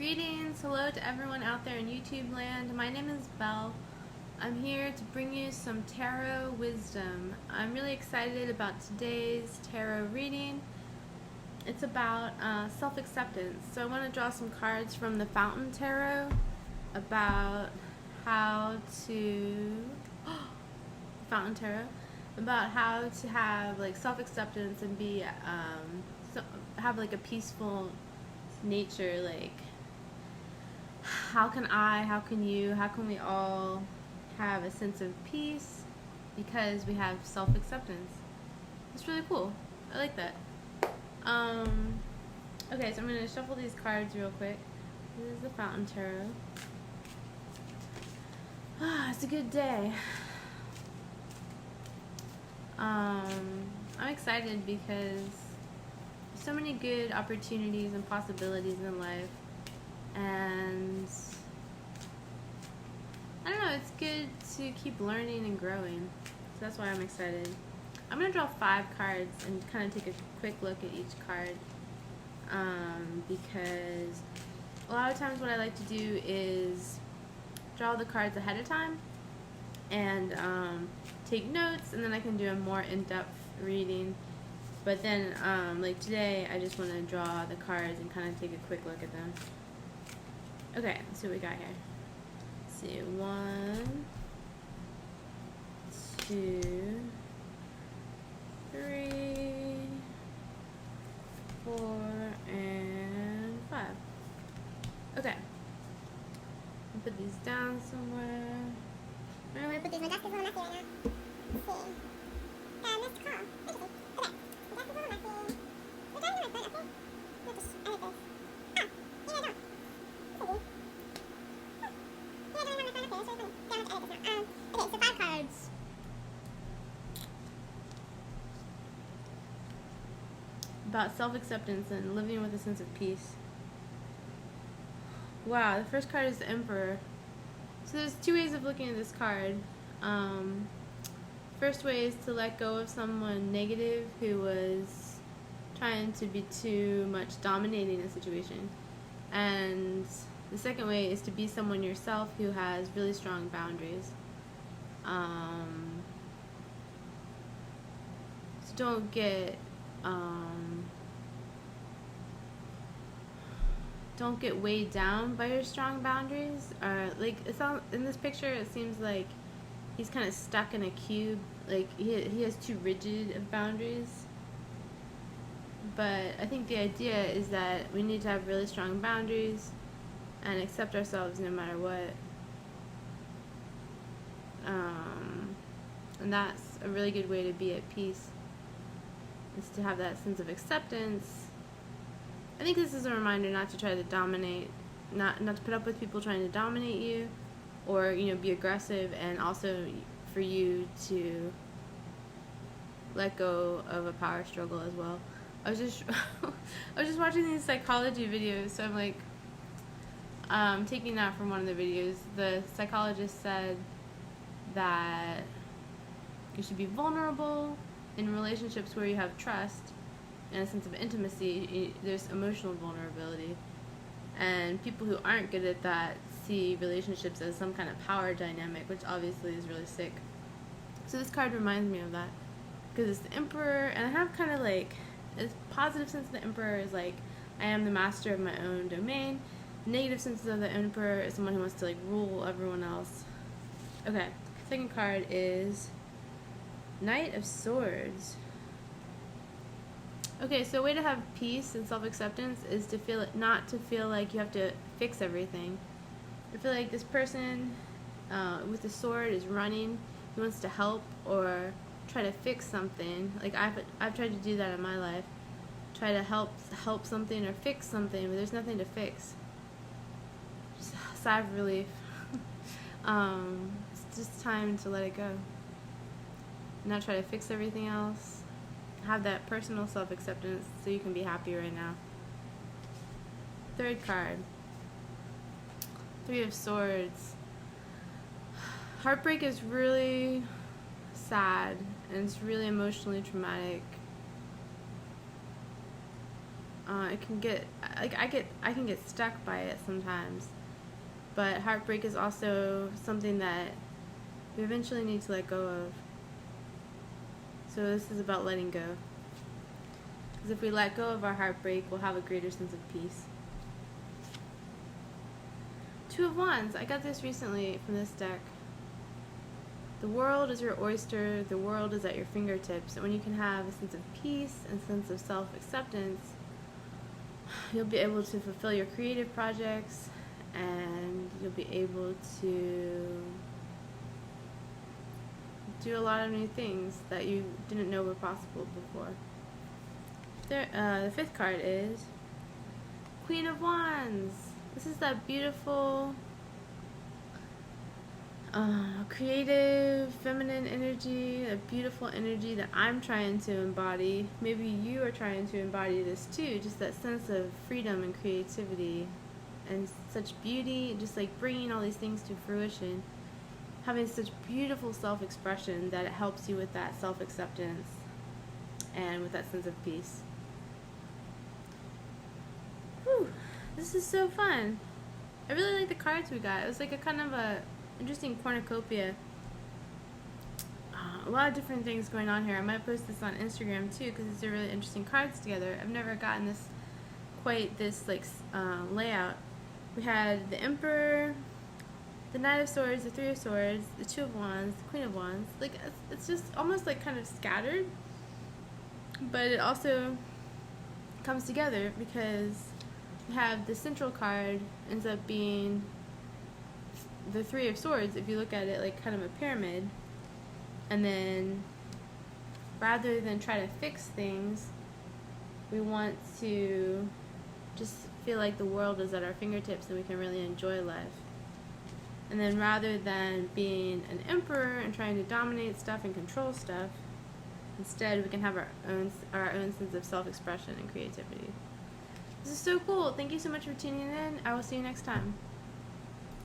Greetings, hello to everyone out there in YouTube land. My name is Belle. I'm here to bring you some tarot wisdom. I'm really excited about today's tarot reading. It's about self-acceptance. So I want to draw some cards from the Fountain Tarot about how to Fountain Tarot about how to have like self-acceptance and be have like a peaceful nature. Like how can you, how can we all have a sense of peace because we have self-acceptance? It's really cool. I like that. Okay, so I'm going to shuffle these cards real quick. This is the Fountain Tarot. It's a good day. I'm excited because so many good opportunities and possibilities in life, and I don't know, it's good to keep learning and growing, so that's why I'm excited. I'm going to draw 5 cards and kind of take a quick look at each card, because a lot of times what I like to do is draw the cards ahead of time and take notes, and then I can do a more in-depth reading. But then, like today, I just want to draw the cards and kind of take a quick look at them. Okay, let's see what we got here. Let's see, 1, 2, 3, 4, and 5. Okay. I'll put these down somewhere. I'm gonna put these in my desk because I'm messy right now. Let's see. Missed call. Interesting. Okay. The desk is a little messy. What do I do with my phone? Okay. I'll just edit this. Oh, yeah, I don't. That's easy. Huh. Yeah, I don't have my phone up here. It's really funny. Okay, I'm gonna edit this now. Okay, so 5 cards. About self-acceptance and living with a sense of peace. Wow, the first card is the Emperor. So there's 2 ways of looking at this card. First way is to let go of someone negative who was trying to be too much dominating a situation. And the second way is to be someone yourself who has really strong boundaries. So don't get weighed down by your strong boundaries. Like it's all, in this picture, it seems like he's kind of stuck in a cube. Like he has too rigid of boundaries. But I think the idea is that we need to have really strong boundaries and accept ourselves no matter what. And that's a really good way to be at peace, is to have that sense of acceptance. I think this is a reminder not to try to dominate, not to put up with people trying to dominate you, or be aggressive, and also for you to let go of a power struggle as well. I was just watching these psychology videos, so I'm like taking that from one of the videos. The psychologist said that you should be vulnerable in relationships where you have trust and a sense of intimacy. There's emotional vulnerability, and people who aren't good at that see relationships as some kind of power dynamic, which obviously is really sick. So this card reminds me of that, because it's the Emperor, and I have kind of like a positive sense of the Emperor is like I am the master of my own domain. Negative sense of the Emperor is someone who wants to like rule everyone else. Okay, second card is Knight of Swords. Okay, so a way to have peace and self-acceptance is to not to feel like you have to fix everything. I feel like this person with the sword is running. He wants to help or try to fix something. Like I've tried to do that in my life. Try to help something or fix something, but there's nothing to fix. Just a sigh of relief. It's just time to let it go. Not try to fix everything else. Have that personal self-acceptance so you can be happy right now. Third card. 3 of Swords. Heartbreak is really sad and it's really emotionally traumatic. It can get like I can get stuck by it sometimes. But heartbreak is also something that we eventually need to let go of. So this is about letting go. Because if we let go of our heartbreak, we'll have a greater sense of peace. Two of Wands. I got this recently from this deck. The world is your oyster. The world is at your fingertips. And when you can have a sense of peace and sense of self-acceptance, you'll be able to fulfill your creative projects, and you'll be able to do a lot of new things that you didn't know were possible before. The fifth card is Queen of Wands. This is that beautiful, creative, feminine energy, a beautiful energy that I'm trying to embody. Maybe you are trying to embody this too, just that sense of freedom and creativity and such beauty, just like bringing all these things to fruition, having such beautiful self-expression that it helps you with that self-acceptance and with that sense of peace. Whew, this is so fun. I really like the cards we got. It was like a kind of a interesting cornucopia. A lot of different things going on here. I might post this on Instagram too, because these are really interesting cards together. I've never gotten this quite this like layout. We had the Emperor, the Knight of Swords, the Three of Swords, the Two of Wands, the Queen of Wands. Like it's just almost like kind of scattered, but it also comes together because we have the central card ends up being the Three of Swords. If you look at it like kind of a pyramid, and then rather than try to fix things, we want to just feel like the world is at our fingertips and we can really enjoy life. And then rather than being an emperor and trying to dominate stuff and control stuff, instead we can have our own sense of self-expression and creativity. This is so cool. Thank you so much for tuning in. I will see you next time.